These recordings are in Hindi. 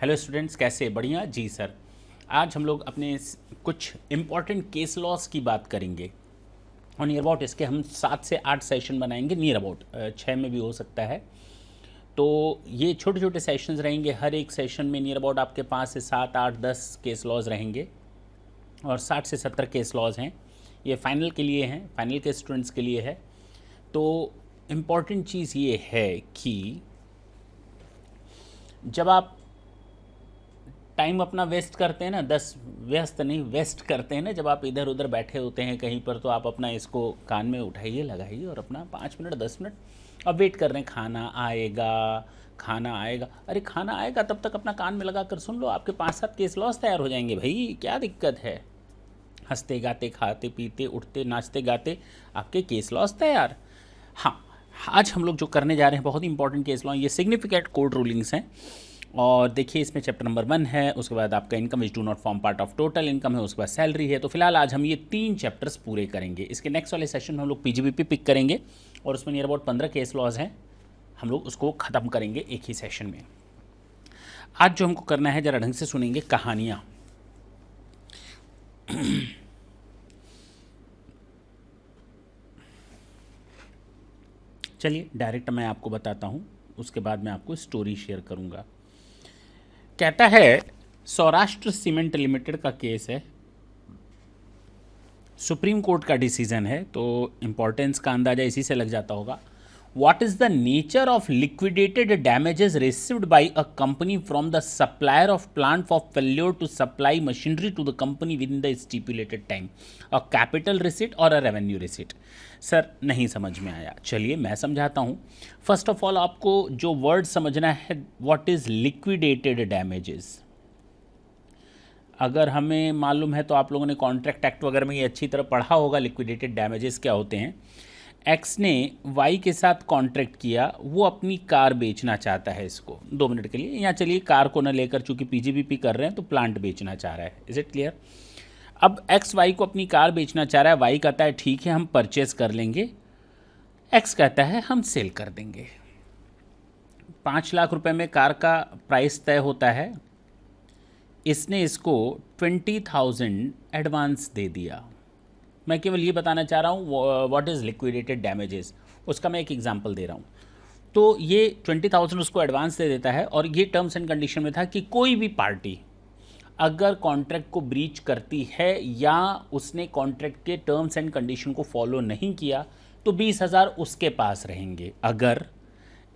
हेलो स्टूडेंट्स, कैसे? बढ़िया जी सर। आज हम लोग अपने कुछ इम्पॉर्टेंट केस लॉस की बात करेंगे और नियर अबाउट इसके हम 7 से 8 सेशन बनाएंगे। नियर अबाउट 6 में भी हो सकता है। तो ये छोटे छोटे सेशंस रहेंगे। हर एक सेशन में नियर अबाउट आपके 5 से 7 8 10 केस लॉज रहेंगे और 60 से 70 केस लॉज हैं। ये फाइनल के लिए हैं, फाइनल के स्टूडेंट्स के लिए है। तो इम्पॉर्टेंट चीज़ ये है कि जब आप टाइम अपना वेस्ट करते हैं ना, व्यस्त नहीं वेस्ट करते हैं ना, जब आप इधर उधर बैठे होते हैं कहीं पर, तो आप अपना इसको कान में उठाइए, लगाइए और अपना 5 मिनट 10 मिनट अब वेट कर रहे हैं खाना आएगा, खाना आएगा। अरे खाना आएगा तब तक अपना कान में लगा कर सुन लो, आपके 5-7 केस लॉस तैयार हो जाएंगे भाई। क्या दिक्कत है? हंसते गाते खाते पीते उठते नाचते गाते आपके केस लॉस तैयार। हाँ, आज हम लोग जो करने जा रहे हैं बहुत ही इंपॉर्टेंट केस लॉ, ये सिग्निफिकेंट कोर्ट रूलिंग्स हैं। और देखिए इसमें चैप्टर नंबर 1 है, उसके बाद आपका income is do not form part of total income है, उसके बाद सैलरी है। तो फिलहाल आज हम ये 3 चैप्टर्स पूरे करेंगे। इसके नेक्स्ट वाले सेशन में हम लोग पीजीबीपी पिक करेंगे और उसमें नियर अबाउट 15 केस लॉज हैं, हम लोग उसको ख़त्म करेंगे एक ही सेशन में। आज जो हमको करना है, ज़रा ढंग से सुनेंगे कहानियाँ। चलिए डायरेक्ट मैं आपको बताता हूँ, उसके बाद मैं आपको स्टोरी शेयर करूँगा। कहता है सौराष्ट्र सीमेंट लिमिटेड का केस है, सुप्रीम कोर्ट का डिसीजन है, तो इम्पोर्टेंस का अंदाज़ा इसी से लग जाता होगा। What is the nature of liquidated damages received by a company from the supplier of plant for failure to supply machinery to the company within the stipulated time, a capital receipt और अ रेवेन्यू रिसिट? सर नहीं समझ में आया, चलिए मैं समझाता हूँ। फर्स्ट ऑफ ऑल आपको जो वर्ड समझना है, व्हाट इज़ लिक्विडेटेड डैमेजेस। अगर हमें मालूम है तो आप लोगों ने कॉन्ट्रैक्ट एक्ट वगैरह में ये अच्छी तरह पढ़ा होगा, लिक्विडेटेड डैमेजेस क्या होते हैं। एक्स ने वाई के साथ कॉन्ट्रैक्ट किया, वो अपनी कार बेचना चाहता है। इसको 2 मिनट के लिए यहाँ चलिए कार को ना लेकर, चूंकि पीजीबीपी कर रहे हैं तो प्लांट बेचना चाह रहा है। Is it clear? अब एक्स वाई को अपनी कार बेचना चाह रहा है। वाई कहता है ठीक है हम परचेज कर लेंगे, एक्स कहता है हम सेल कर देंगे। 5 लाख रुपए में कार का प्राइस तय होता है। इसने इसको 20,000 एडवांस दे दिया। मैं केवल ये बताना चाह रहा हूँ व्हाट इज़ लिक्विडेटेड डैमेजेस, उसका मैं एक एग्जांपल दे रहा हूँ। तो ये 20,000 उसको एडवांस दे देता है और ये टर्म्स एंड कंडीशन में था कि कोई भी पार्टी अगर कॉन्ट्रैक्ट को ब्रीच करती है या उसने कॉन्ट्रैक्ट के टर्म्स एंड कंडीशन को फॉलो नहीं किया तो 20,000 उसके पास रहेंगे। अगर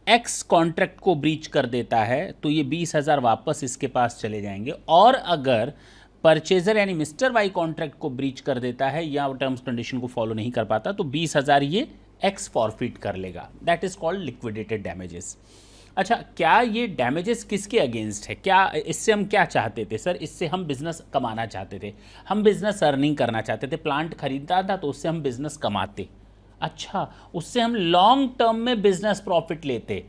एक्स कॉन्ट्रैक्ट को ब्रीच कर देता है तो ये 20,000 वापस इसके पास चले जाएंगे। और अगर परचेजर यानी मिस्टर वाई कॉन्ट्रैक्ट को ब्रीच कर देता है या टर्म्स कंडीशन को फॉलो नहीं कर पाता तो 20,000 ये एक्स फॉरफिट कर लेगा। That is called liquidated damages. अच्छा, क्या ये डैमेजेस किसके अगेंस्ट है? क्या इससे हम क्या चाहते थे? सर इससे हम बिजनेस कमाना चाहते थे, हम बिजनेस अर्निंग करना चाहते थे। प्लांट खरीदता था तो उससे हम बिजनेस कमाते। अच्छा, उससे हम लॉन्ग टर्म में बिजनेस प्रॉफिट लेते।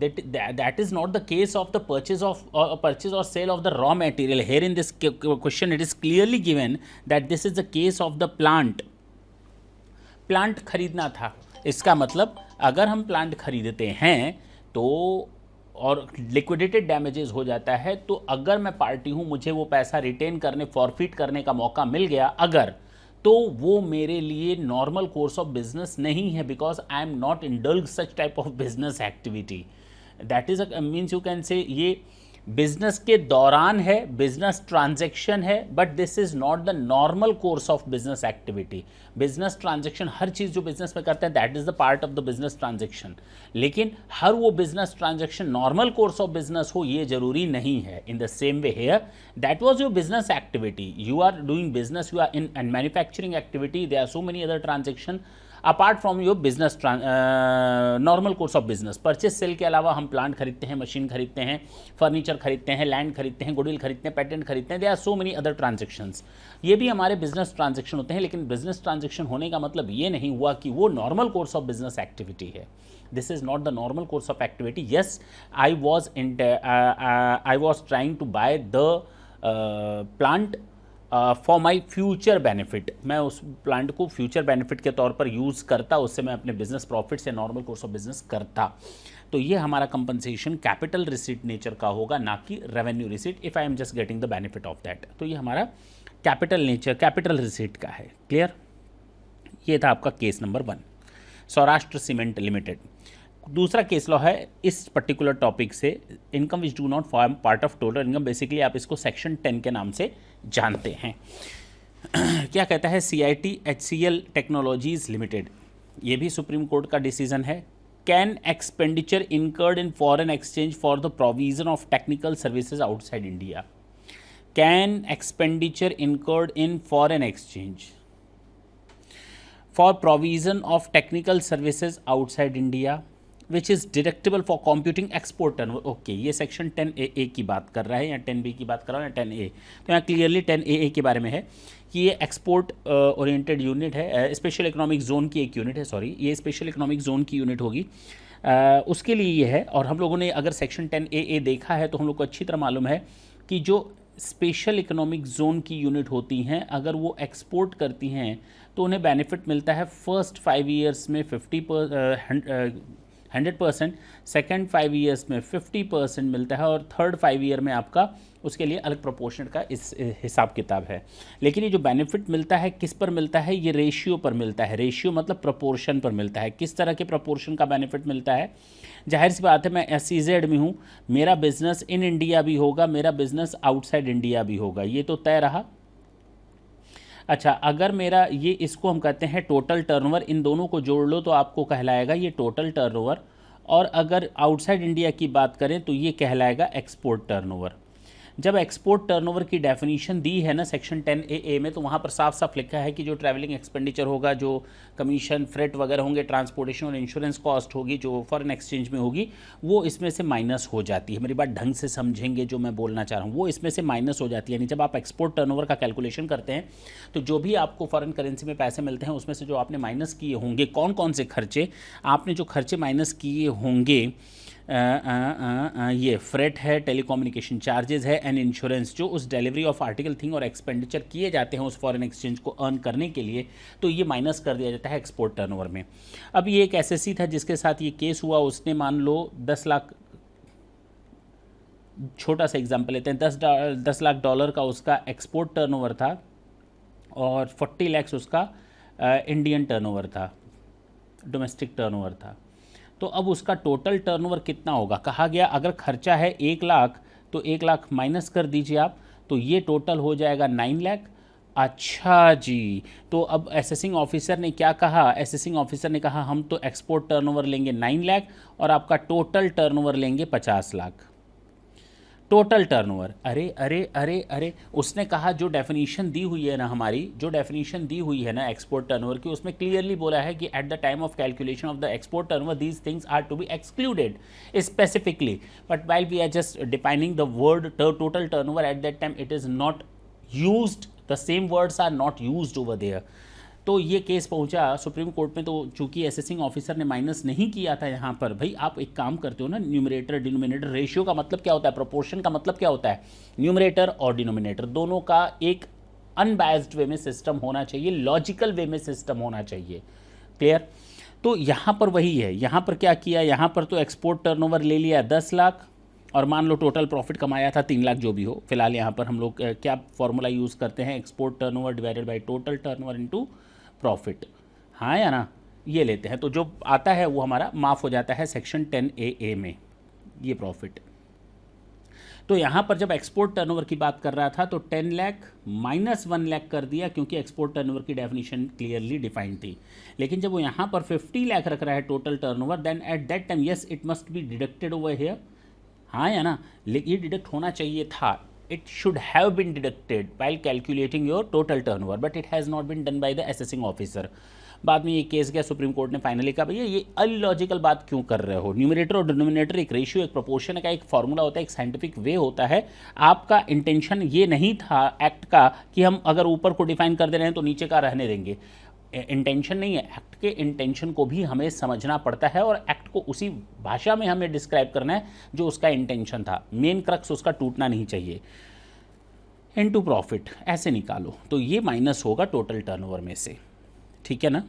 That is not the case of the purchase or sale of the raw material. Here in this question it is clearly given that this is the case of the plant. Plant खरीदना था। इसका मतलब अगर हम प्लांट खरीदते हैं तो और लिक्विडेटेड डैमेजेस हो जाता है, तो अगर मैं पार्टी हूँ, मुझे वो पैसा रिटेन करने, फॉरफिट करने का मौका मिल गया अगर, तो वो मेरे लिए नॉर्मल कोर्स ऑफ बिजनेस नहीं है, because I am not indulge such type of business activity. That is means you can say ये बिजनेस के दौरान है, बिजनेस ट्रांजैक्शन है, but this is not the normal course of business activity. Business transaction, हर चीज़ जो बिजनेस में करते हैं that is the part of the business transaction, लेकिन हर वो business transaction normal course of business हो ये जरूरी नहीं है। In the same way here, that was your business activity, you are doing business, you are in and manufacturing activity, there are so many other transaction apart from your business normal course of business. Purchase sale के अलावा हम प्लांट खरीदते हैं, मशीन खरीदते हैं, फर्नीचर खरीदते हैं, लैंड खरीदते हैं, गुडविल खरीदते हैं, पेटेंट खरीदते हैं। They are so many other transactions. ये भी हमारे बिजनेस ट्रांजेक्शन होते हैं, लेकिन बिजनेस ट्रांजेक्शन होने का मतलब ये नहीं हुआ कि वो normal course of business activity है। This is not the normal course of activity. Yes, I was trying to buy the plant for my future benefit. मैं उस प्लांट को फ्यूचर बेनिफिट के तौर पर यूज़ करता, उससे मैं अपने बिजनेस प्रॉफिट से नॉर्मल कोर्स ऑफ बिजनेस करता। तो ये हमारा कंपनसेशन कैपिटल रिसीट नेचर का होगा, ना कि revenue receipt, if I am just getting the benefit of that. तो ये हमारा कैपिटल नेचर, कैपिटल रिसीट का है। क्लियर? ये था आपका case number 1, Saurashtra cement limited. दूसरा केस लॉ है इस पर्टिकुलर टॉपिक से, income which do not form part of total income. Basically आप इसको सेक्शन 10 के नाम से जानते हैं। क्या कहता है? CIT HCL टेक्नोलॉजीज लिमिटेड, ये भी सुप्रीम कोर्ट का डिसीजन है। Can expenditure incurred in foreign exchange for the provision of technical services outside India. Can expenditure incurred in foreign exchange for provision of technical services outside India which is deductible for computing export turnover. Okay, ये सेक्शन 10AA की बात कर रहा है या 10B की बात कर रहा है या 10A। तो यहाँ क्लियरली 10AA के बारे में है कि ये एक्सपोर्ट ओरिएंटेड यूनिट है, स्पेशल इकोनॉमिक जोन की एक यूनिट है, सॉरी ये स्पेशल इकोनॉमिक जोन की यूनिट होगी, उसके लिए ये है। और हम लोगों ने अगर सेक्शन 10AA देखा है तो हम लोग को अच्छी तरह मालूम है कि जो स्पेशल इकोनॉमिक जोन की यूनिट होती हैं, अगर वो एक्सपोर्ट करती हैं तो उन्हें बेनिफिट मिलता है फर्स्ट 5 ईयर्स में 100%, सेकेंड 5 ईयर्स में 50% मिलता है, और थर्ड 5 ईयर में आपका उसके लिए अलग प्रोपोर्शन का इस हिसाब किताब है। लेकिन ये जो बेनिफिट मिलता है किस पर मिलता है? ये रेशियो पर मिलता है। रेशियो मतलब प्रोपोर्शन पर मिलता है। किस तरह के प्रोपोर्शन का बेनिफिट मिलता है? जाहिर सी बात है, मैं SEZ में हूँ, मेरा बिजनेस इन इंडिया भी होगा, मेरा बिजनेस आउटसाइड इंडिया भी होगा, ये तो तय रहा। अच्छा, अगर मेरा ये, इसको हम कहते हैं टोटल टर्नओवर, इन दोनों को जोड़ लो तो आपको कहलाएगा ये टोटल टर्नओवर। और अगर आउटसाइड इंडिया की बात करें तो ये कहलाएगा एक्सपोर्ट टर्नओवर। जब एक्सपोर्ट टर्नओवर की डेफिनेशन दी है ना सेक्शन 10AA में, तो वहाँ पर साफ साफ लिखा है कि जो ट्रैवलिंग एक्सपेंडिचर होगा, जो कमीशन, फ्रेट वगैरह होंगे, ट्रांसपोर्टेशन और इंश्योरेंस कॉस्ट होगी जो फॉरेन एक्सचेंज में होगी, वो इसमें से माइनस हो जाती है। मेरी बात ढंग से समझेंगे जो मैं बोलना चाह रहा हूँ, वो इसमें से माइनस हो जाती है। यानी जब आप एक्सपोर्ट टर्नओवर का कैलकुलेशन करते हैं तो जो भी आपको फॉरेन करेंसी में पैसे मिलते हैं उसमें से जो आपने माइनस किए होंगे, कौन कौन से खर्चे आपने जो खर्चे माइनस किए होंगे, ये फ्रेट है, टेलीकम्युनिकेशन चार्जेस है एंड इंश्योरेंस, जो उस डिलीवरी ऑफ आर्टिकल थिंग और एक्सपेंडिचर किए जाते हैं उस फॉरेन एक्सचेंज को अर्न करने के लिए, तो ये माइनस कर दिया जाता है एक्सपोर्ट टर्नओवर में। अब ये एक SSC था जिसके साथ ये केस हुआ, उसने मान लो 10 लाख, छोटा सा एग्जाम्पल लेते हैं, 10 लाख डॉलर का उसका एक्सपोर्ट टर्नओवर था और 40 लाख उसका इंडियन टर्नओवर था, डोमेस्टिक टर्नओवर था। तो अब उसका टोटल टर्नओवर कितना होगा? कहा गया अगर खर्चा है 1 लाख तो 1 लाख माइनस कर दीजिए आप, तो ये टोटल हो जाएगा 9 लाख। अच्छा जी, तो अब असेसिंग ऑफिसर ने क्या कहा? असेसिंग ऑफिसर ने कहा हम तो एक्सपोर्ट टर्नओवर लेंगे 9 लाख और आपका टोटल टर्नओवर लेंगे 50 लाख। टोटल टर्नओवर, अरे अरे अरे अरे, उसने कहा जो डेफिनेशन दी हुई है ना, हमारी जो डेफिनेशन दी हुई है ना एक्सपोर्ट टर्नओवर की, उसमें क्लियरली बोला है कि at the time of calculation of the export turnover these things are to be excluded specifically, but while we are just defining the word total turnover at that time it is not used, the same words are not used over there. तो ये केस पहुंचा सुप्रीम कोर्ट में। तो चूंकि असेसिंग ऑफिसर ने माइनस नहीं किया था यहाँ पर, भाई आप एक काम करते हो ना, न्यूमरेटर डिनोमिनेटर रेशियो का मतलब क्या होता है, प्रोपोर्शन का मतलब क्या होता है, न्यूमरेटर और डिनोमिनेटर दोनों का एक अनबायस्ड वे में सिस्टम होना चाहिए, लॉजिकल वे में सिस्टम होना चाहिए। क्लियर? तो यहाँ पर वही है, यहाँ पर क्या किया, यहाँ पर तो एक्सपोर्ट टर्नओवर ले लिया 10 लाख और मान लो टोटल प्रॉफिट कमाया था 3 लाख, जो भी हो। फिलहाल यहाँ पर हम लोग क्या फॉर्मूला यूज़ करते हैं, export turnover divided by total turnover into profit, हाँ या ना, ये लेते हैं। तो जो आता है वो हमारा माफ़ हो जाता है सेक्शन 10AA में, ये प्रॉफिट। तो यहाँ पर जब एक्सपोर्ट टर्नओवर की बात कर रहा था तो 10 लाख माइनस 1 लाख कर दिया, क्योंकि एक्सपोर्ट टर्नओवर की डेफिनेशन क्लियरली डिफाइंड थी। लेकिन जब वो यहाँ पर 50 लाख रख रहा है total turnover, then at that time yes it must be deducted over here, हाँ या ना, ये डिडक्ट होना चाहिए था, it should have been deducted while calculating your total turnover, but it has not been done by the assessing officer। बाद में ये केस गया सुप्रीम कोर्ट ने, फाइनली कहा भैया ये अनलॉजिकल बात क्यों कर रहे हो, न्यूमरेटर और डिनोमिनेटर एक रेशियो, एक प्रोपोर्शन का एक फॉर्मूला होता है, एक साइंटिफिक वे होता है। आपका इंटेंशन ये नहीं था एक्ट का कि हम अगर ऊपर को डिफाइन कर दे रहे हैं तो नीचे का रहने देंगे, इंटेंशन नहीं है। एक्ट के इंटेंशन को भी हमें समझना पड़ता है और एक्ट को उसी भाषा में हमें डिस्क्राइब करना है जो उसका इंटेंशन था, मेन क्रक्स उसका टूटना नहीं चाहिए। इनटू प्रॉफिट ऐसे निकालो, तो ये माइनस होगा टोटल टर्नओवर में से, ठीक है ना।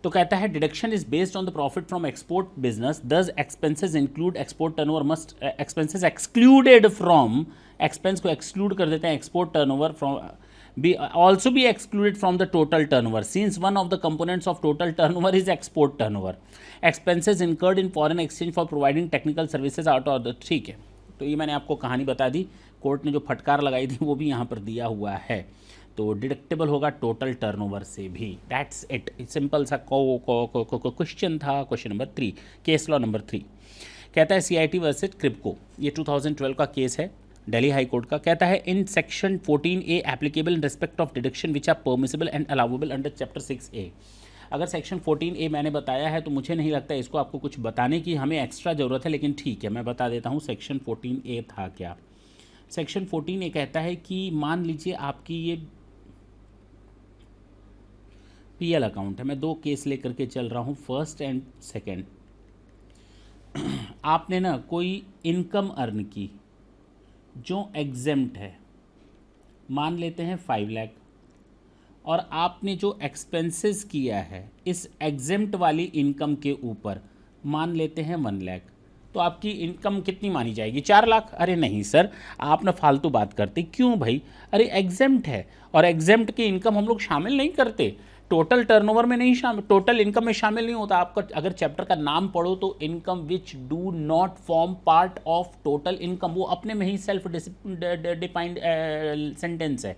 तो कहता है deduction is based on the profit from export business, thus expenses include export turnover must expenses excluded from, expense को एक्सक्लूड कर देते हैं, export turnover from be excluded from the total turnover since one of the components of total turnover is export turnover. Expenses incurred in foreign exchange for providing technical services out of the, ठीक है। तो ये मैंने आपको कहानी बता दी, कोर्ट ने जो फटकार लगाई थी वो भी यहाँ पर दिया हुआ है। तो डिडक्टेबल होगा टोटल टर्नओवर से भी। दैट्स इट, सिंपल सा क्वेश्चन था। Question number 3, case law number 3 कहता है CIT वर्सेस क्रिप्को, ये 2012 का केस है दिल्ली हाई कोर्ट का। कहता है in section 14A applicable in respect of deduction which are permissible and allowable under chapter 6A। अगर सेक्शन 14A मैंने बताया है तो मुझे नहीं लगता इसको आपको कुछ बताने की हमें एक्स्ट्रा ज़रूरत है, लेकिन ठीक है मैं बता देता हूँ सेक्शन 14A था क्या। सेक्शन 14A कहता है कि मान लीजिए आपकी ये PL अकाउंट है, मैं 2 केस लेकर के चल रहा हूँ, फर्स्ट एंड सेकेंड। आपने ना कोई इनकम अर्न की जो एग्जेम्प्ट है, मान लेते हैं 5 लाख, और आपने जो एक्सपेंसेस किया है इस एग्जेम्प्ट वाली इनकम के ऊपर मान लेते हैं 1 लाख, तो आपकी इनकम कितनी मानी जाएगी? 4 लाख। अरे नहीं सर, आप ना फालतू बात करते, क्यों भाई? अरे एग्जेम्प्ट है और एग्जेम्प्ट की इनकम हम लोग शामिल नहीं करते, टोटल टर्नओवर में नहीं शामिल, टोटल इनकम में शामिल नहीं होता। आपका अगर चैप्टर का नाम पढ़ो तो income which do not form part of total income, वो अपने में ही सेल्फ डिफाइंड सेंटेंस है,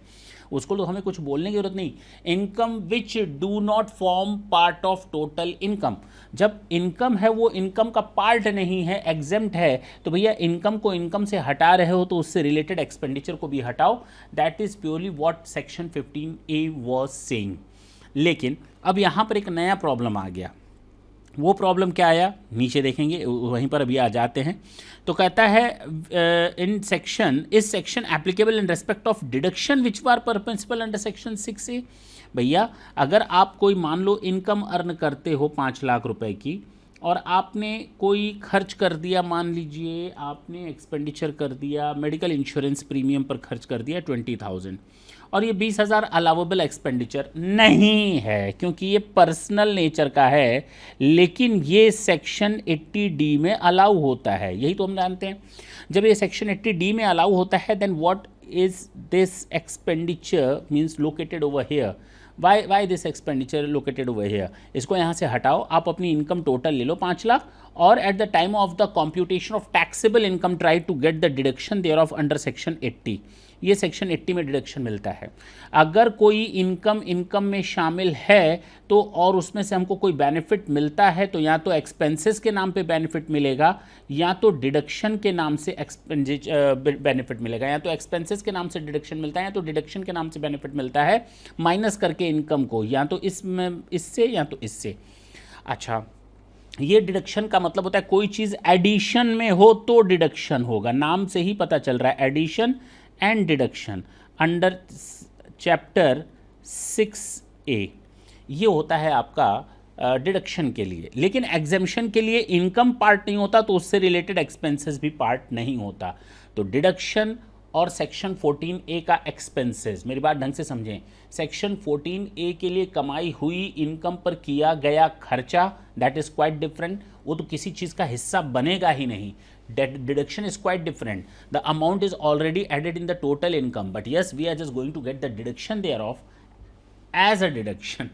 उसको तो हमें कुछ बोलने की जरूरत नहीं। Income which do not form part of total income, जब इनकम है वो इनकम का पार्ट नहीं है, एग्जेम्प्ट है, तो भैया इनकम को इनकम से हटा रहे हो तो उससे रिलेटेड एक्सपेंडिचर को भी हटाओ। That is purely what section 15A was saying. लेकिन अब यहाँ पर एक नया प्रॉब्लम आ गया। वो प्रॉब्लम क्या आया नीचे देखेंगे, वहीं पर अभी आ जाते हैं। तो कहता है इन सेक्शन इस section applicable in respect of deduction which are permissible under section 6A। भैया अगर आप कोई मान लो इनकम अर्न करते हो 5 लाख रुपए की, और आपने कोई खर्च कर दिया, मान लीजिए आपने एक्सपेंडिचर कर दिया, मेडिकल इंश्योरेंस प्रीमियम पर खर्च कर दिया 20,000, और ये 20,000 अलाउेबल एक्सपेंडिचर नहीं है क्योंकि ये पर्सनल नेचर का है, लेकिन ये सेक्शन 80D में अलाउ होता है। यही तो हम जानते हैं, जब ये सेक्शन 80D में अलाउ होता है then what is this expenditure means located over here. Why this expenditure located over here, इसको यहाँ से हटाओ, आप अपनी इनकम टोटल ले लो 5 लाख, और at the time of the computation of taxable income try to get the deduction there of under section 80। ये सेक्शन 80 में डिडक्शन मिलता है। अगर कोई इनकम में शामिल है तो और उसमें से हमको कोई बेनिफिट मिलता है तो या तो एक्सपेंसेस के नाम पे बेनिफिट मिलेगा या तो डिडक्शन के नाम से बेनिफिट मिलेगा, या तो एक्सपेंसेस के नाम से डिडक्शन मिलता है या तो डिडक्शन के नाम से बेनिफिट मिलता है, माइनस करके इनकम को, या तो इसमें इससे या तो इससे। अच्छा, ये डिडक्शन का मतलब होता है कोई चीज़ एडिशन में हो तो डिडक्शन होगा, नाम से ही पता चल रहा है addition and deduction under chapter 6A, ये होता है आपका डिडक्शन के लिए। लेकिन एग्जेम्पशन के लिए इनकम पार्ट नहीं होता तो उससे रिलेटेड एक्सपेंसेस भी पार्ट नहीं होता। तो डिडक्शन और सेक्शन 14A का एक्सपेंसेस, मेरी बात ढंग से समझें, सेक्शन 14A के लिए कमाई हुई इनकम पर किया गया खर्चा, दैट इज क्वाइट डिफरेंट, वो तो किसी चीज़ का हिस्सा बनेगा ही नहीं। Deduction is quite different. The amount is already added in the total income, but yes, we are just going to get the deduction thereof as a deduction.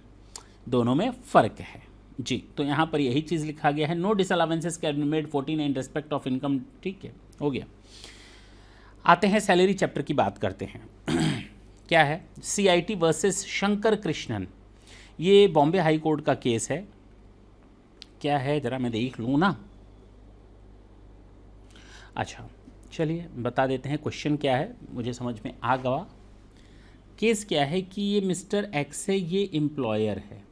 दोनों में फ़र्क है जी। तो यहाँ पर यही चीज़ लिखा गया है, no disallowances can be made 14 in respect of income. ठीक है, हो गया। आते हैं सैलरी चैप्टर की बात करते हैं। क्या है? CIT वर्सेस शंकर कृष्णन, ये बॉम्बे हाई कोर्ट का केस है। क्या है ज़रा मैं देख लूँ ना। अच्छा चलिए बता देते हैं क्वेश्चन क्या है, मुझे समझ में आ गया। केस क्या है कि ये मिस्टर एक्स है, ये एम्प्लॉयर है,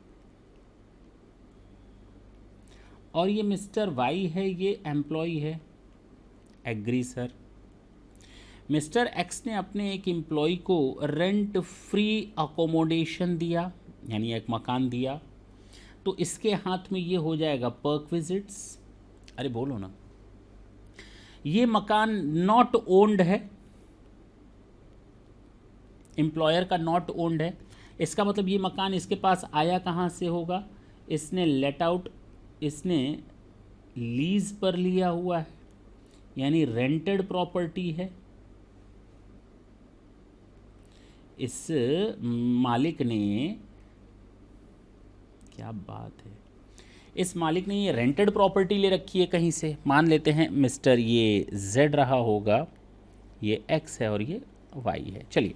और ये मिस्टर वाई है, ये एम्प्लॉय है। Agree sir. मिस्टर एक्स ने अपने एक एम्प्लॉय को रेंट फ्री अकोमोडेशन दिया, यानी एक मकान दिया, तो इसके हाथ में ये हो जाएगा परक्विजिट्स। अरे बोलो ना। ये मकान नॉट ओन्ड है, एम्प्लॉयर का नॉट ओन्ड है, इसका मतलब ये मकान इसके पास आया कहाँ से होगा? इसने लेट आउट, इसने लीज पर लिया हुआ है, यानी रेंटेड प्रॉपर्टी है। इस मालिक ने, क्या बात है, इस मालिक ने ये रेंटेड प्रॉपर्टी ले रखी है कहीं से, मान लेते हैं मिस्टर ये जेड रहा होगा, ये एक्स है और ये वाई है। चलिए,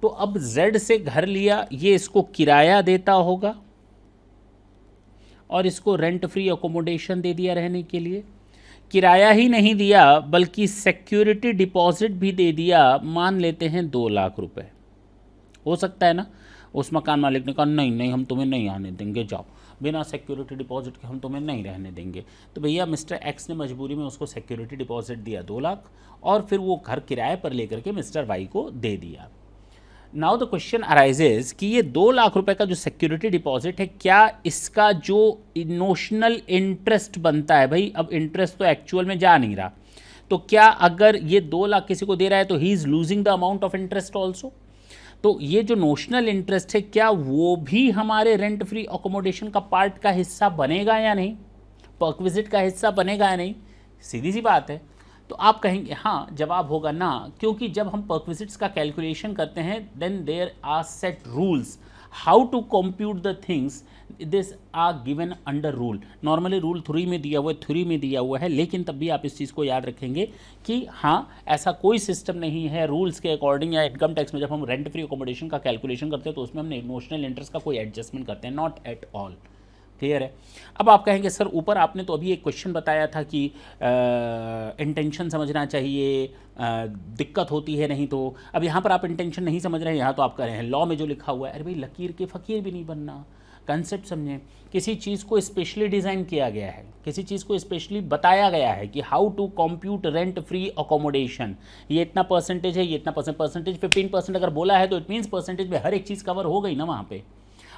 तो अब जेड से घर लिया, ये इसको किराया देता होगा और इसको रेंट फ्री अकोमोडेशन दे दिया रहने के लिए। किराया ही नहीं दिया बल्कि सिक्योरिटी डिपॉजिट भी दे दिया, मान लेते हैं 2 लाख रुपए। हो सकता है ना, उस मकान मालिक ने कहा नहीं नहीं हम तुम्हें नहीं आने देंगे, जाओ, बिना सिक्योरिटी डिपॉजिट के हम तुम्हें नहीं रहने देंगे। तो भैया मिस्टर एक्स ने मजबूरी में उसको सिक्योरिटी डिपॉजिट दिया 2 लाख, और फिर वो घर किराए पर लेकर के मिस्टर वाई को दे दिया। नाउ द क्वेश्चन अराइजेज कि ये 2 लाख रुपए का जो सिक्योरिटी डिपॉजिट है, क्या इसका जो नोशनल इंटरेस्ट बनता है, भाई अब इंटरेस्ट तो एक्चुअल में जा नहीं रहा, तो क्या अगर ये 2 लाख किसी को दे रहा है तो he is losing the amount of interest also. तो ये जो नोशनल इंटरेस्ट है, क्या वो भी हमारे रेंट फ्री अकोमोडेशन का पार्ट का हिस्सा बनेगा या नहीं, पर्क्विजिट का हिस्सा बनेगा या नहीं, सीधी सी बात है। तो आप कहेंगे हाँ, जवाब होगा ना, क्योंकि जब हम पर्क्विजिट्स का कैलकुलेशन करते हैं then there are set rules how to compute the things, this are given under rule. Normally rule 3 में दिया हुआ है, 3 में दिया हुआ है, लेकिन तब भी आप इस चीज़ को याद रखेंगे कि हाँ, ऐसा कोई सिस्टम नहीं है रूल्स के अकॉर्डिंग, या इनकम टैक्स में जब हम रेंट फ्री अकोमोडेशन का कैलकुलेशन करते हैं तो उसमें हम इमोशनल इंटरेस्ट का कोई एडजस्टमेंट करते हैं, नॉट एट ऑल। क्लियर है। अब आप कहेंगे सर ऊपर आपने तो अभी एक क्वेश्चन बताया था कि इंटेंशन समझना चाहिए, दिक्कत होती है नहीं, तो अब यहाँ पर आप इंटेंशन नहीं समझ रहे हैं, यहाँ तो आप कह रहे हैं लॉ में जो लिखा हुआ है। अरे भाई लकीर के फ़कीर भी नहीं बनना, कंसेप्ट समझें। किसी चीज़ को स्पेशली डिज़ाइन किया गया है, किसी चीज़ को स्पेशली बताया गया है कि how to compute rent free accommodation, ये इतना परसेंटेज है, ये इतना परसेंटेज 15% अगर बोला है तो इट मीन्स परसेंटेज में हर एक चीज़ कवर हो गई ना वहाँ पे।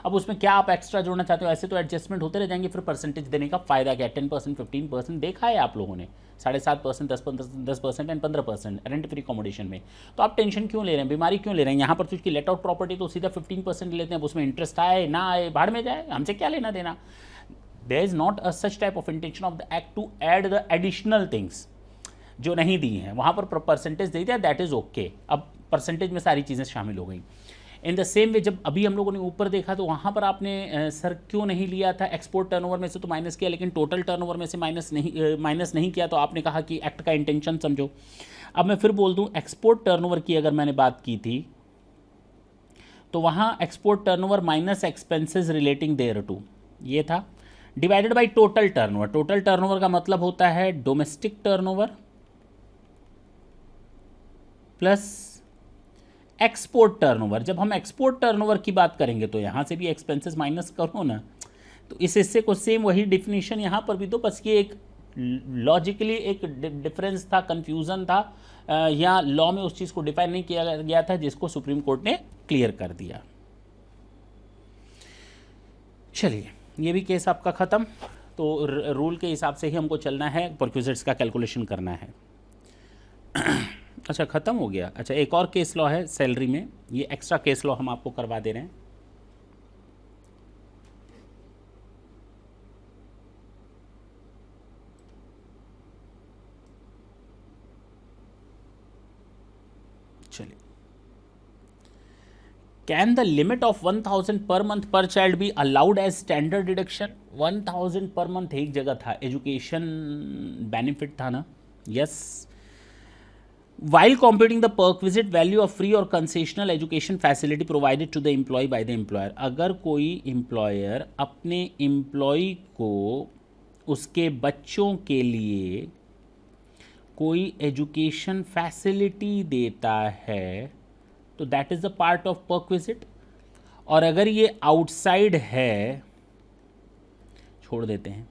अब उसमें क्या आप एक्स्ट्रा जोड़ना चाहते हो, ऐसे तो एडजस्टमेंट होते रह जाएंगे, फिर परसेंटेज देने का फ़ायदा क्या। 10%, 15% देखा है आप लोगों ने, 7.5%, 10% एंड 15% रेंट फ्री अकोमोडेशन में। तो आप टेंशन क्यों ले रहे हैं, बीमारी क्यों ले रहे हैं। यहाँ पर तो उसकी लेट आउट प्रॉपर्टी तो सीधा 15% लेते हैं, अब उसमें इंटरेस्ट आए ना आए भाड़ में जाए, हमसे क्या लेना देना। There is not a such type of intention of the act to add the additional things जो नहीं दी हैं, वहाँ पर परसेंटेज दे दिया, दैट इज़ ओके। अब परसेंटेज में सारी चीज़ें शामिल हो गई। इन द सेम वे जब अभी हम लोगों ने ऊपर देखा तो वहाँ पर आपने सर क्यों नहीं लिया था, एक्सपोर्ट टर्नओवर में से तो माइनस किया, लेकिन टोटल टर्नओवर में से माइनस नहीं किया, तो आपने कहा कि एक्ट का इंटेंशन समझो। अब मैं फिर बोल दूँ, एक्सपोर्ट टर्नओवर की अगर मैंने बात की थी तो वहाँ export turnover minus expenses relating there to, ये था, divided by total turnover. Total turnover का मतलब होता है domestic turnover plus export turnover. जब हम एक्सपोर्ट टर्नओवर की बात करेंगे तो यहाँ से भी एक्सपेंसेस माइनस करो ना, तो इस हिस्से को सेम वही डिफिनीशन यहाँ पर भी दो, बस ये एक लॉजिकली एक डिफरेंस था, कंफ्यूजन था, या लॉ में उस चीज़ को डिफाइन नहीं किया गया था जिसको सुप्रीम कोर्ट ने क्लियर कर दिया। चलिए, ये भी केस आपका ख़त्म। तो रूल के हिसाब से ही हमको चलना है, परक्विजिट्स का कैलकुलेशन करना है। अच्छा, ख़त्म हो गया। अच्छा, एक और केस लॉ है सैलरी में, ये एक्स्ट्रा केस लॉ हम आपको करवा दे रहे हैं। चलिए, can the limit of 1000 per month per child be allowed as standard deduction. 1000 per month एक जगह था, एजुकेशन बेनिफिट था ना, yes. While computing the perquisite value of free or concessional education facility provided to the employee by the employer, अगर कोई employer अपने employee को उसके बच्चों के लिए कोई एजुकेशन फैसिलिटी देता है तो that is the part of perquisite। और अगर ये आउटसाइड है, छोड़ देते हैं,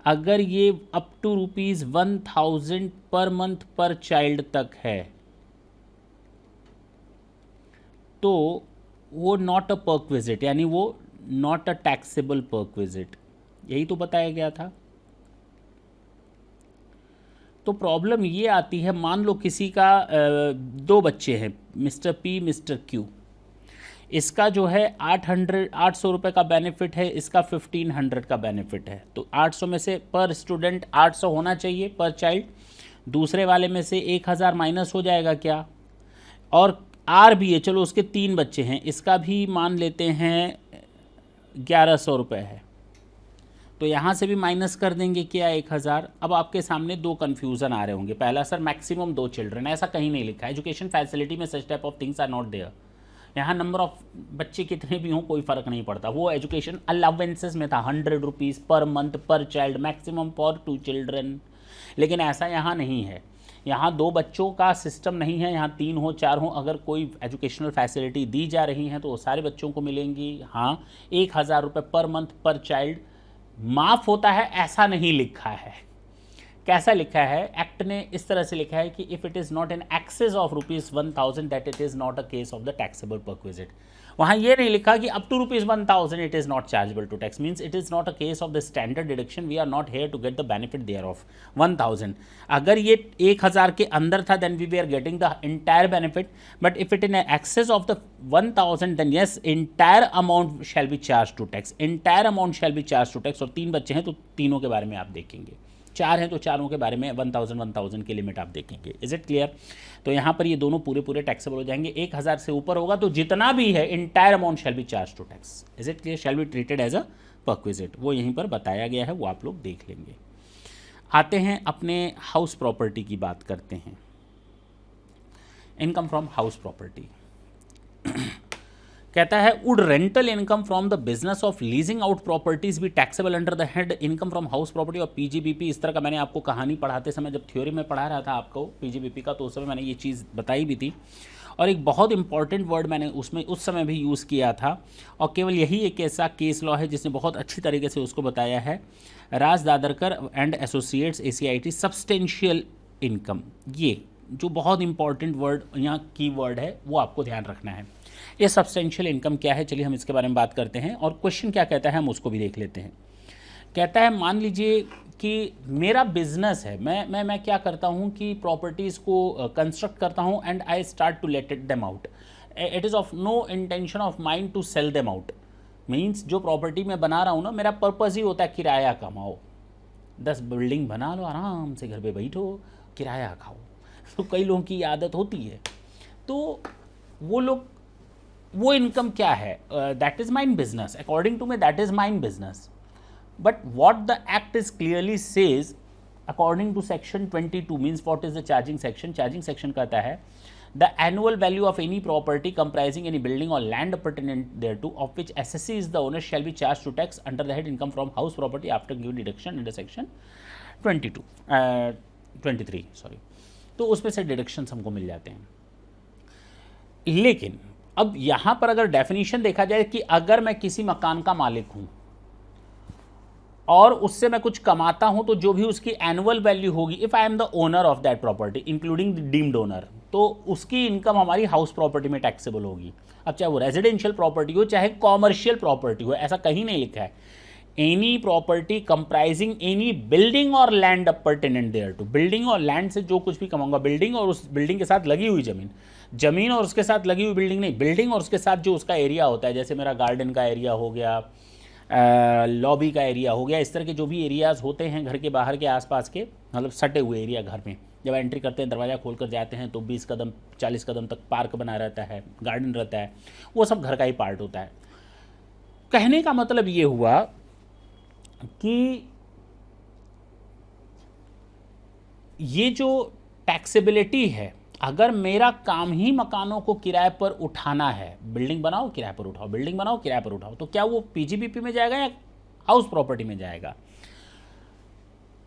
अगर ये up to ₹1000 per month per child तक है तो वो नॉट अ पर्क्विजिट, यानी वो नॉट अ टैक्सेबल पर्क्विजिट, यही तो बताया गया था। तो प्रॉब्लम ये आती है, मान लो किसी का 2 बच्चे हैं, मिस्टर पी मिस्टर क्यू। इसका जो है 800 रुपये का बेनिफिट है, इसका 1500 का बेनिफिट है। तो 800 में से पर स्टूडेंट 800 होना चाहिए पर चाइल्ड, दूसरे वाले में से 1000 माइनस हो जाएगा क्या, और आर भी है, चलो उसके 3 बच्चे हैं, इसका भी मान लेते हैं 1100 रुपये है, तो यहाँ से भी माइनस कर देंगे क्या 1000। अब आपके सामने 2 कन्फ्यूज़न आ रहे होंगे। पहला, सर मैक्सिमम 2 चिल्ड्रन, ऐसा कहीं नहीं लिखा है, एजुकेशन फैसिलिटी में such type of things are not there. यहाँ नंबर ऑफ बच्चे कितने भी हों कोई फ़र्क नहीं पड़ता, वो एजुकेशन अलाउंसेस में था 100 रुपीज़ पर month per child, maximum for 2 children. लेकिन ऐसा यहाँ नहीं है, यहाँ 2 बच्चों का सिस्टम नहीं है, यहाँ 3 हो 4 हो, अगर कोई एजुकेशनल फैसिलिटी दी जा रही है तो वो सारे बच्चों को मिलेंगी। हाँ, 1000 रुपये पर मंथ पर चाइल्ड माफ़ होता है, ऐसा नहीं लिखा है। कैसा लिखा है, एक्ट ने इस तरह से लिखा है कि if it is not in excess of ₹1000 that it is not a case of the taxable perquisite. वहाँ ये नहीं लिखा कि up to ₹1000 it is not chargeable to tax, means it is not a case of the standard deduction, we are not here to get the benefit there of 1000। अगर ये 1000 के अंदर था then we are getting the entire benefit, but if it in excess of the 1000 then yes entire amount shall be charge to tax, entire amount shall be charge to tax. और 3 बच्चे हैं तो तीनों के बारे में आप देखेंगे, 4 हैं तो चारों के बारे में 1000 की लिमिट आप देखेंगे। Is it clear? तो यहाँ पर ये दोनों पूरे टैक्सेबल हो जाएंगे। 1000 से ऊपर होगा तो जितना भी है entire amount shall be charge to tax. Is it clear? Shall be treated as a perquisite, वो यहीं पर बताया गया है, वो आप लोग देख लेंगे। आते हैं अपने हाउस प्रॉपर्टी की बात करते हैं। इनकम फ्रॉम हाउस प्रॉपर्टी कहता है would rental income from the business of leasing out properties भी taxable under the head income from house property और पीजीबीपी। इस तरह का मैंने आपको कहानी पढ़ाते समय जब थ्योरी में पढ़ा रहा था आपको पीजीबीपी का, तो उस समय मैंने ये चीज़ बताई भी थी, और एक बहुत इंपॉर्टेंट वर्ड मैंने उसमें उस समय भी यूज़ किया था, और केवल यही एक ऐसा केस लॉ है जिसने बहुत अच्छी तरीके से उसको बताया है। Raj Dadarkar and associates ACIT substantial income, ये जो बहुत इंपॉर्टेंट वर्ड यहाँ की वर्ड है वो आपको ध्यान रखना है। ये सब्सटेंशियल इनकम क्या है, चलिए हम इसके बारे में बात करते हैं, और क्वेश्चन क्या कहता है हम उसको भी देख लेते हैं। कहता है मान लीजिए कि मेरा बिजनेस है, मैं क्या करता हूँ कि प्रॉपर्टीज़ को कंस्ट्रक्ट करता हूँ and I start to let it them out. It is of no intention of mind to sell them out, means जो प्रॉपर्टी मैं बना रहा हूँ ना, मेरा पर्पज़ ही होता है किराया कमाओ, 10 बिल्डिंग बना लो, आराम से घर पे बैठो, किराया खाओ। तो कई लोगों की आदत होती है, तो वो लोग, वो इनकम क्या है, that is mine business, according to me that is mine business. But what the act is clearly says according to section 22 means what is the charging section. Charging section कहता है the annual value of any property comprising any building और land appurtenant thereto of which assessee is the owner shall be charge to tax under the head income from house property after given deduction under section 23 sorry. तो उसमें से डिडक्शंस हमको मिल जाते हैं। लेकिन अब यहाँ पर अगर डेफिनेशन देखा जाए कि अगर मैं किसी मकान का मालिक हूँ और उससे मैं कुछ कमाता हूँ, तो जो भी उसकी एनुअल वैल्यू होगी, if I am the owner of that property including the deemed owner, तो उसकी इनकम हमारी हाउस प्रॉपर्टी में टैक्सेबल होगी। अब चाहे वो रेजिडेंशियल प्रॉपर्टी हो चाहे कॉमर्शियल प्रॉपर्टी हो, ऐसा कहीं नहीं लिखा है। Any property comprising any building और लैंड अपरटेनेंट देयर टू, बिल्डिंग और लैंड से जो कुछ भी कमाऊंगा, बिल्डिंग और उस बिल्डिंग के साथ लगी हुई जमीन और उसके साथ लगी हुई बिल्डिंग नहीं, बिल्डिंग और उसके साथ जो उसका एरिया होता है, जैसे मेरा गार्डन का एरिया हो गया, लॉबी का एरिया हो गया, इस तरह के जो भी एरियाज़ होते हैं घर के बाहर के आसपास के, मतलब सटे हुए एरिया घर में, जब एंट्री करते हैं दरवाज़ा खोल कर जाते हैं तो 20 कदम 40 कदम तक पार्क बना रहता है, गार्डन रहता है, वो सब घर का ही पार्ट होता है। कहने का मतलब ये हुआ कि ये जो टैक्सेबिलिटी है, अगर मेरा काम ही मकानों को किराए पर उठाना है, बिल्डिंग बनाओ किराए पर उठाओ, बिल्डिंग बनाओ किराए पर उठाओ, तो क्या वो पीजीबीपी में जाएगा या हाउस प्रॉपर्टी में जाएगा?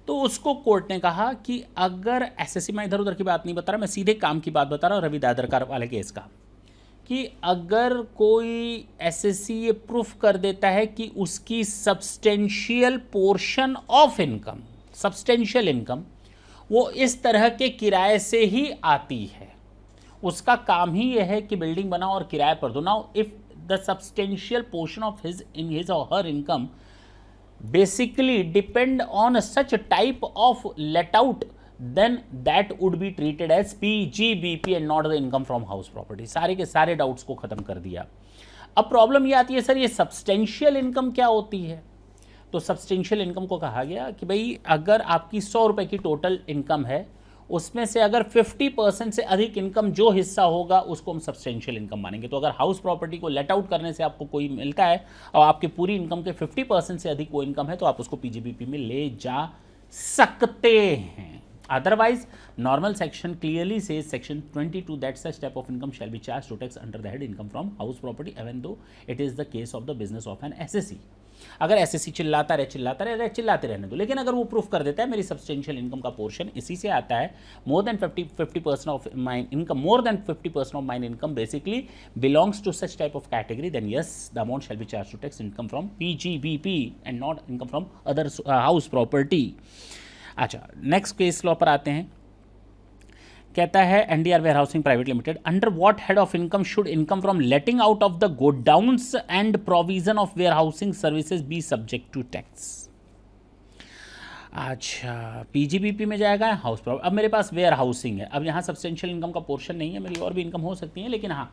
तो उसको कोर्ट ने कहा कि अगर एसएससी, में इधर उधर की बात नहीं बता रहा, मैं सीधे काम की बात बता रहा हूँ, रवि दादरकर वाले केस का, कि अगर कोई एसएससी ये प्रूफ कर देता है कि उसकी substantial portion of income, substantial income वो इस तरह के किराए से ही आती है, उसका काम ही यह है कि बिल्डिंग बनाओ और किराए पर दो। Now if the substantial portion of his or her income basically depend on such type of let out, then that would be treated as PGBP and not the income from house property। सारे के सारे डाउट्स को ख़त्म कर दिया। अब प्रॉब्लम ये आती है सर, ये सब्सटेंशियल इनकम क्या होती है? तो सब्सटेंशियल इनकम को कहा गया कि भाई अगर आपकी 100 रुपये की टोटल इनकम है, उसमें से अगर 50% से अधिक इनकम जो हिस्सा होगा उसको हम सब्सटेंशियल इनकम मानेंगे। तो अगर हाउस प्रॉपर्टी को लेट आउट करने से आपको कोई मिलता है और आपकी पूरी इनकम के 50% से अधिक वो इनकम है, तो आप उसको पीजीबीपी में ले जा सकते हैं। Otherwise, normal section clearly says section 22 that such type of income shall be charged to tax under the head income from house property, even though it is the case of the business of an SSE. अगर एसएससी चिल्लाते रहने दो, लेकिन अगर वो प्रूफ कर देता है मेरी सब्सटेंशियल इनकम का पोर्शन इसी से आता है, more than 50% of my income basically belongs to such type of category, then yes the amount shall be charge to tax income from PGBP and not income from other house property. अच्छा, नेक्स्ट केस लॉ पर आते हैं। कहता है NDR warehousing private limited, under what head of income should income from letting out of the godowns and provision of warehousing services be subject to tax? अच्छा, पीजीबीपी में जाएगा हाउस प्रॉपर्टी। अब मेरे पास वेयर हाउसिंग है, अब यहाँ सब्सटेंशियल इनकम का पोर्शन नहीं है, मेरी और भी इनकम हो सकती है, लेकिन हाँ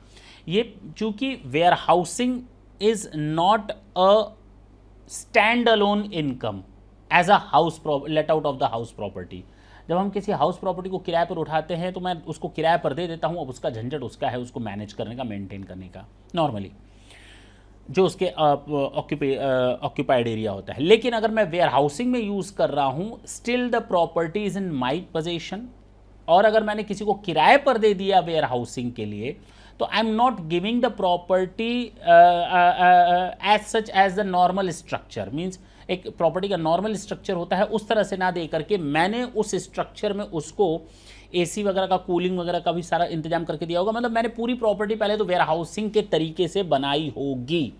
ये चूंकि warehousing is not a stand alone income as a house let out of the house property. जब हम किसी हाउस प्रॉपर्टी को किराए पर उठाते हैं तो मैं उसको किराए पर दे देता हूँ, अब उसका झंझट उसका है, उसको मैनेज करने का, मेंटेन करने का, नॉर्मली जो उसके ऑक्यूपाइड एरिया होता है। लेकिन अगर मैं वेयर हाउसिंग में यूज़ कर रहा हूँ, still the property is in my possession, और अगर मैंने किसी को किराए पर दे दिया वेयर हाउसिंग के लिए, तो I am not giving the property as such as the normal structure. Means एक प्रॉपर्टी का नॉर्मल स्ट्रक्चर होता है उस तरह से ना दे करके मैंने उस स्ट्रक्चर में उसको एसी वगैरह का, कूलिंग वगैरह का भी सारा इंतजाम करके दिया होगा। मतलब मैंने पूरी प्रॉपर्टी पहले तो वेयर हाउसिंग के तरीके से बनाई होगी।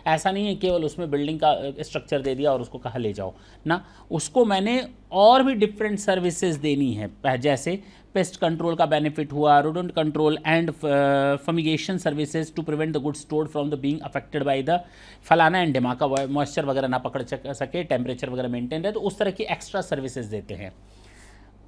ऐसा नहीं है केवल उसमें बिल्डिंग का स्ट्रक्चर दे दिया और उसको कहा ले जाओ ना, उसको मैंने और भी डिफरेंट सर्विसेज देनी है, जैसे पेस्ट कंट्रोल का बेनिफिट हुआ, rodent control and fumigation services to prevent the good stored from the being affected by the फलाना एंड ढिमाका, मॉइस्चर वगैरह ना पकड़ सके, टेम्परेचर वगैरह मेंटेन रहे, तो उस तरह की एक्स्ट्रा सर्विसेज देते हैं।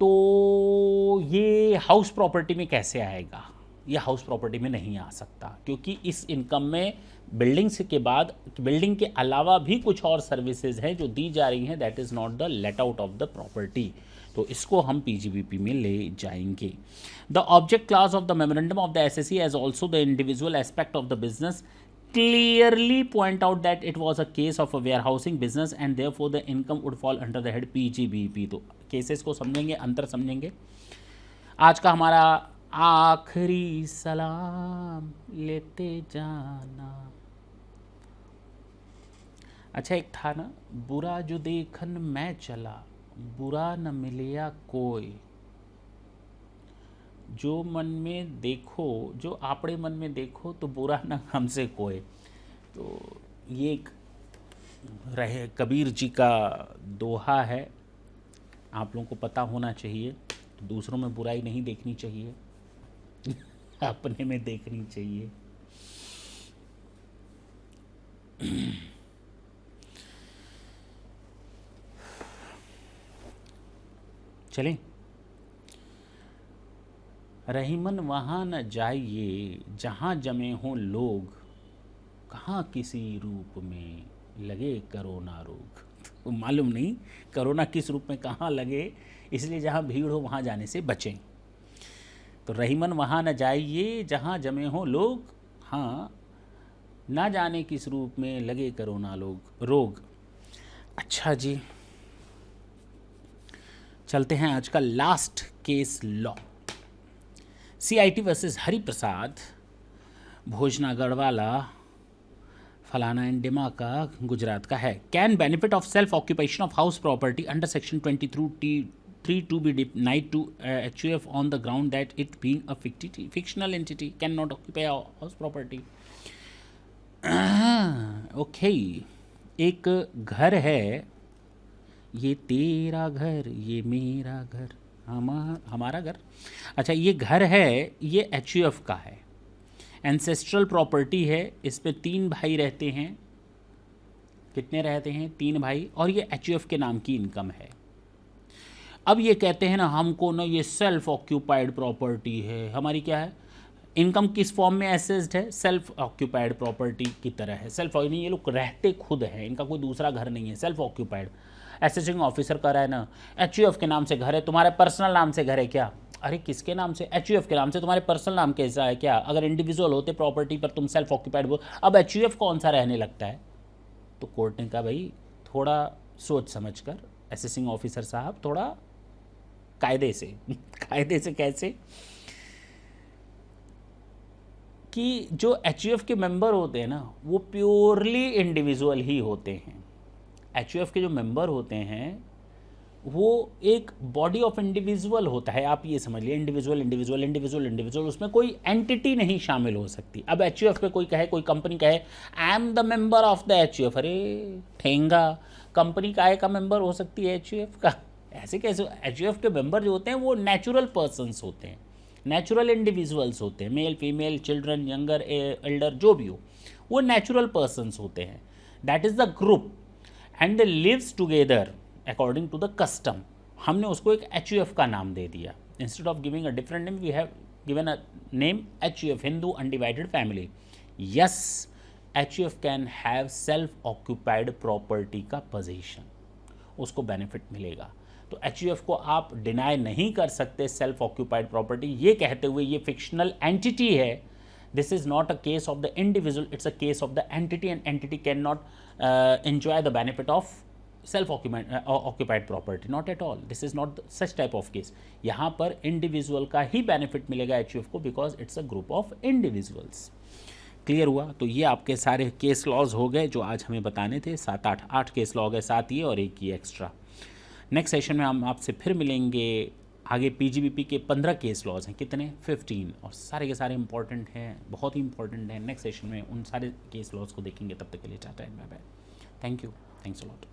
तो ये हाउस प्रॉपर्टी में कैसे आएगा? ये हाउस प्रॉपर्टी में नहीं आ सकता, क्योंकि इस इनकम में बिल्डिंग्स के बाद, बिल्डिंग के अलावा भी कुछ और सर्विसेज हैं जो दी जा रही हैं, that is not the let out of the property. तो इसको हम पीजीबीपी में ले जाएंगे। The object class of the memorandum of the SSC as also the individual aspect of the business clearly point out that it was a case of a warehousing business and therefore the income would fall under the head PGBP। तो केसेस को समझेंगे, अंतर समझेंगे। आज का हमारा आखिरी सलाम लेते जाना। अच्छा, एक था ना, बुरा जो देखन मैं चला, बुरा न मिलिया कोई, जो मन में देखो, जो आपड़े मन में देखो, तो बुरा न हमसे कोई। तो ये एक रहे कबीर जी का दोहा है, आप लोगों को पता होना चाहिए। तो दूसरों में बुराई नहीं देखनी चाहिए, अपने में देखनी चाहिए। चलें, रहीमन वहाँ न जाइए जहाँ जमे हों लोग, कहाँ किसी रूप में लगे करोना रोग। तो मालूम नहीं करोना किस रूप में कहाँ लगे, इसलिए जहाँ भीड़ हो वहाँ जाने से बचें। तो रहीमन वहाँ न जाइए जहाँ जमे हों लोग, हाँ ना जाने किस रूप में लगे करोना रोग। अच्छा जी, चलते हैं आज का last case law. CIT versus Hariprasad, Bhojnagarwala, फलाना एंड डिमाका, गुजरात का है। Can benefit of self occupation of house property under section 23 to be denied to HUF on the ground that it being a fictional entity can not occupy house property. Okay, एक घर है, ये तेरा घर, ये मेरा घर, हमारा घर। अच्छा, ये घर है, ये HUF का है, एंसेस्ट्रल प्रॉपर्टी है, इस पे 3 भाई रहते हैं। कितने रहते हैं? 3 भाई, और ये HUF के नाम की इनकम है। अब ये कहते हैं ना, हमको ना ये सेल्फ ऑक्यूपाइड प्रॉपर्टी है, हमारी क्या है, इनकम किस फॉर्म में एसेस्ड है? सेल्फ ऑक्यूपाइड प्रॉपर्टी की तरह है। सेल्फ नहीं, ये लोग रहते खुद हैं, इनका कोई दूसरा घर नहीं है, सेल्फ ऑक्यूपाइड। असेसिंग ऑफिसर कह रहा है ना, एचयूएफ के नाम से घर है, तुम्हारे पर्सनल नाम से घर है क्या? अरे किसके नाम से? एचयूएफ के नाम से। तुम्हारे पर्सनल नाम कैसा है क्या? अगर इंडिविजुअल होते प्रॉपर्टी पर तुम सेल्फ ऑक्यूपाइड बोल, अब एचयूएफ कौन सा रहने लगता है? तो कोर्ट ने कहा भाई थोड़ा सोच समझ कर असेसिंग ऑफिसर साहब, थोड़ा कायदे से कायदे से कैसे कि जो एचयूएफ के मेंबर होते हैं ना वो प्योरली इंडिविजुअल ही होते हैं। एचयूएफ के जो मेंबर होते हैं वो एक बॉडी ऑफ इंडिविजुअल होता है, आप ये समझ लिए, इंडिविजुअल इंडिविजुअल इंडिविजुअल इंडिविजुअल, उसमें कोई एंटिटी नहीं शामिल हो सकती। अब एचयूएफ पे कोई कहे, कोई कंपनी कहे I am the member of the HUF, अरे ठेंगा, कंपनी काहे का मेंबर हो सकती है एचयूएफ का? ऐसे कैसे? एचयूएफ के मेंबर जो होते हैं वो नेचुरल पर्सन्स होते हैं, नेचुरल इंडिविजुअल्स होते हैं, male female children younger elder जो भी हो, वो नेचुरल पर्सन्स होते हैं। That is the group and they lives together according to the custom. हमने उसको एक एचयूएफ का नाम दे दिया। Instead of giving a different name we have given a name HUF, Hindu undivided family. Yes, HUF can have self occupied property का पोजीशन, उसको बेनिफिट मिलेगा। तो एचयूएफ को आप डिनाई नहीं कर सकते सेल्फ ऑक्यूपाइड प्रॉपर्टी, ये कहते हुए ये फिक्शनल एंटिटी है। This is not a case of the individual, it's a case of the entity, and entity can not enjoy the benefit of self occupied property, not at all. This is not such type of case. यहाँ पर इंडिविजुअल का ही बेनिफिट मिलेगा एचयूएफ को, because it's a group of individuals. Clear हुआ? तो ये आपके सारे केस लॉज हो गए जो आज हमें बताने थे। 7 8 केस लॉ हो गए, 7 ये और 1 ये एक्स्ट्रा। नेक्स्ट सेशन में हम आपसे फिर मिलेंगे। आगे पीजीबीपी के 15 केस लॉज हैं, कितने? 15, और सारे के सारे इंपॉर्टेंट हैं, बहुत ही इंपॉर्टेंट हैं। नेक्स्ट सेशन में उन सारे केस लॉज को देखेंगे। तब तक के लिए tata and bye bye. Thank you, thanks a lot.